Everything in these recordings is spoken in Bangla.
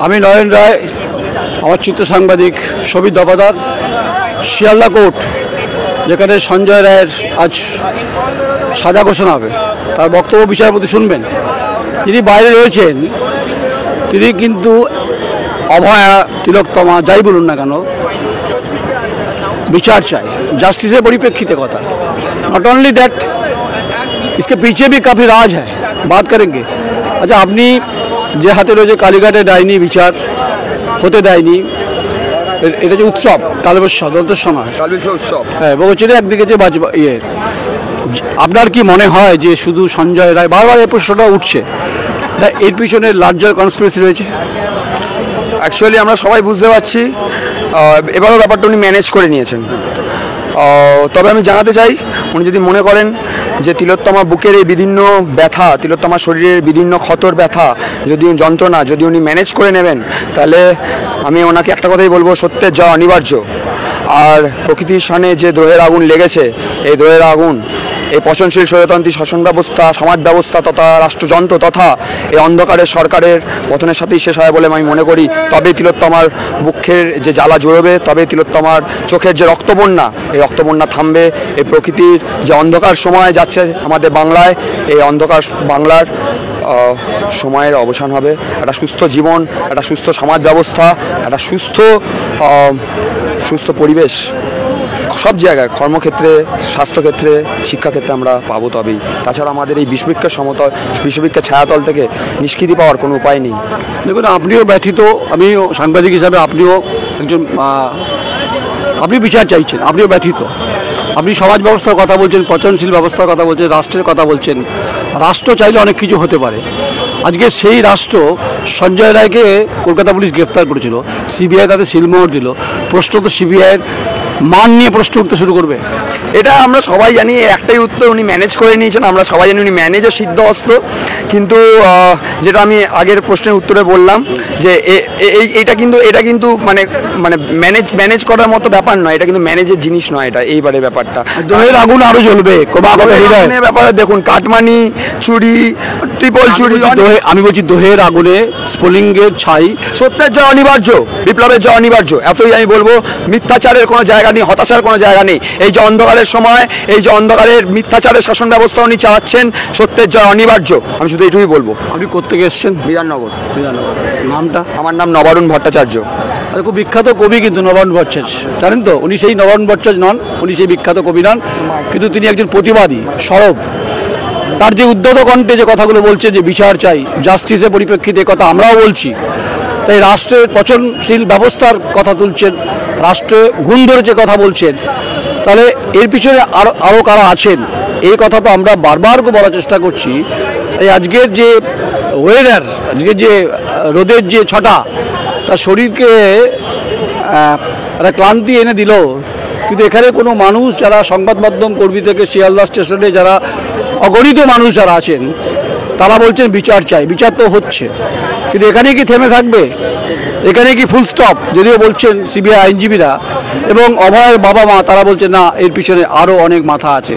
আমি নয়ন রায়, আমার চিত্র সাংবাদিক সবিত দফাদার, শিয়ালদা কোর্ট যেখানে সঞ্জয় রায়ের আজ সাজা ঘোষণা হবে, তার বক্তব্য বিচারপতি শুনবেন। তিনি বাইরে রয়েছেন, তিনি কিন্তু অভয়া, তিলোত্তমা যাই বলুন না কেন, বিচার চাই, জাস্টিসের পরিপ্रेक्षिते কথা। नॉट ओनली दैट, इसके पीछे भी काफ़ी राज है, बात करेंगे। अच्छा, আপনি যে হাতে রয়েছে কালীঘাটে ডাইনি বিচার হতে দেয়নি, এটা যে উৎসব তালবেশ্বর দন্তের সময় উৎসব, হ্যাঁ বগচিরে একদিকে যে আপনার কি মনে হয় যে শুধু সঞ্জয় রায়, বারবার এই প্রশ্নটা উঠছে, এর পিছনে লার্জার কনস্পিরেসি রয়েছে? অ্যাকচুয়ালি আমরা সবাই বুঝতে পারছি এবারও ব্যাপারটা উনি ম্যানেজ করে নিয়েছেন। তবে আমি জানাতে চাই, উনি যদি মনে করেন যে তিলোত্তমা বুকের এই বিভিন্ন ব্যথা, তিলোত্তমা শরীরের বিভিন্ন ক্ষতর ব্যথা, যদি যন্ত্রণা যদি উনি ম্যানেজ করে নেবেন, তাহলে আমি ওনাকে একটা কথাই বলবো, সত্যের যাওয়া অনিবার্য। আর প্রকৃতির সামনে যে দ্রোহের আগুন লেগেছে, এই দ্রোহের আগুন এই পচনশীল স্বৈরতন্ত্রী শাসন ব্যবস্থা, সমাজ ব্যবস্থা তথা রাষ্ট্রযন্ত্র তথা এই অন্ধকারের সরকারের পতনের সাথেই শেষ হয় বলে আমি মনে করি। তবে তিলোত্তমার বুকের যে জ্বালা জড়বে, তবে তিলোত্তমার চোখের যে রক্তবন্যা, এই রক্তবন্যা থামবে। এই প্রকৃতির যে অন্ধকার সময় যাচ্ছে আমাদের বাংলায়, এই অন্ধকার বাংলার সময়ের অবসান হবে। একটা সুস্থ জীবন, একটা সুস্থ সমাজ ব্যবস্থা, একটা সুস্থ পরিবেশ সব জায়গায়, কর্মক্ষেত্রে, স্বাস্থ্যক্ষেত্রে, শিক্ষাক্ষেত্রে আমরা পাবো। তবেই, তাছাড়া আমাদের এই বিশ্ববিখ্যাত বিশ্ববিখ্যাত ছায়াতল থেকে নিষ্কৃতি পাওয়ার কোনো উপায় নেই। দেখুন, আপনিও ব্যথিত, আমিও সাংবাদিক হিসাবে, আপনিও একজন, আপনি বিচার চাইছেন, আপনিও ব্যথিত। আপনি সমাজ ব্যবস্থার কথা বলছেন, পচনশীল ব্যবস্থার কথা বলছেন, রাষ্ট্রের কথা বলছেন। রাষ্ট্র চাইলে অনেক কিছু হতে পারে। আজকে সেই রাষ্ট্র সঞ্জয় রায়কে কলকাতা পুলিশ গ্রেপ্তার করেছিল, সিবিআই তাতে সিলমোহর দিল। প্রশ্ন তো সিবিআইয়ের মান নিয়ে প্রশ্ন উঠতে শুরু করবে। এটা আমরা সবাই জানি, একটাই উত্তর, উনি ম্যানেজ করে নিয়েছেন। আমরা সবাই জানি উনি ম্যানেজের সিদ্ধহস্ত। কিন্তু যেটা আমি আগের প্রশ্নের উত্তরে বললাম যে এটা কিন্তু মানে ম্যানেজ করার মতো ব্যাপার নয়, এটা কিন্তু ম্যানেজের জিনিস নয়। এটা এইবারে ব্যাপারটা দোহের আগুন আরো জ্বলবে ব্যাপারে দেখুন, কাটমানি চুরি, ট্রিপল চুরি। আমি বলছি দোহের আগুনে স্ফুলিঙ্গের ছাই, সত্যের যা অনিবার্য, বিপ্লবের যা অনিবার্য। এতই আমি বলবো, মিথ্যাচারের কোনো জায়গা নেই, হতাশার কোনো জায়গা নেই। এই যে অন্ধকারের সময়, এই যে অন্ধকারের মিথ্যাচারের শাসন ব্যবস্থা উনি চালাচ্ছেন, সত্যের যা অনিবার্য। আমি শুধু এইটুকুই বলবো। আপনি কোত্থেকে এসছেন? বিধাননগর। নামটা? আমার নাম নবারুণ ভট্টাচার্য। খুব বিখ্যাত কবি কিন্তু নবারুণ ভট্টাচার্য, জানেন তো? উনি সেই নবারুণ ভট্টাচার্য নন, উনি সেই বিখ্যাত কবি নন, কিন্তু তিনি একজন প্রতিবাদী, সরব। তার যে উদ্যত কণ্ঠে যে কথাগুলো বলছে, যে বিচার চাই, জাস্টিসের পরিপ্রেক্ষিতে কথা আমরাও বলছি, তাই রাষ্ট্রের পচনশীল ব্যবস্থার কথা তুলছেন, রাষ্ট্রে ঘুণ ধরেছে কথা বলছেন, তাহলে এর পিছনে আরও কারা আছেন এই কথা তো আমরা বারবার বলার চেষ্টা করছি। এই আজকের যে ওয়েদার, আজকের যে রোদের যে ছটা, তার শরীরকে একটা ক্লান্তি এনে দিল। কিন্তু এখানে কোনো মানুষ, যারা সংবাদ মাধ্যম কর্মী থেকে শিয়ালদা স্টেশনে যারা অগণিত মানুষ যারা আছেন, তারা বলছেন বিচার চাই। বিচার তো হচ্ছে, কিন্তু এখানে কি থেমে থাকবে? এখানে কি ফুল স্টপ? যদিও বলছেন সিবিআই আইনজীবীরা এবং অভয়ের বাবা মা, তারা বলছেন না, এর পিছনে আরও অনেক মাথা আছে।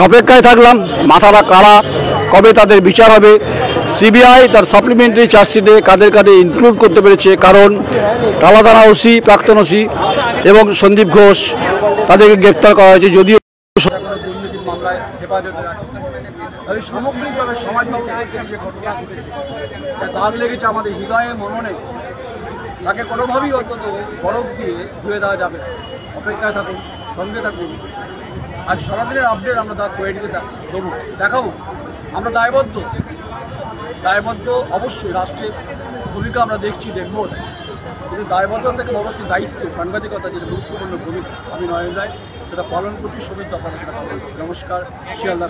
অপেক্ষায় থাকলাম, মাথারা কারা, কবে তাদের বিচার হবে। সিবিআই তার সাপ্লিমেন্টারি চার্জশিটে কাদের কাদের ইনক্লুড করতে পেরেছে, কারণ টালা থানা ওসি, প্রাক্তন ওসি এবং সন্দীপ ঘোষ, তাদেরকে গ্রেপ্তার করা হয়েছে। যদিও দুর্নীতির মামলায় হেফাজতে আছে, তবে সামগ্রিকভাবে সমাজ ব্যবস্থার যে ঘটনা ঘটেছে, যা দাগ লেগেছে আমাদের হৃদয়ে, মননে, তাকে কোনোভাবেই অন্তত বরফ দিয়ে ধুয়ে দেওয়া যাবে। অপেক্ষায় থাকুন, সঙ্গে থাকুন। আজ সারাদিনের আপডেট আমরা তার কোয়েডিতে দেবো, দেখাবো। আমরা দায়বদ্ধ অবশ্যই, রাষ্ট্রের ভূমিকা আমরা দেখছি, দেখবো, কিন্তু দায়বদ্ধতা থেকে বড় হচ্ছে দায়িত্ব, সাংবাদিকতা, যেটা গুরুত্বপূর্ণ ভূমিকা। আমি নয়ন রায় সেটা পালন করছি, সবিত দফাদার সেটা পালন। নমস্কার, শিয়ালদা।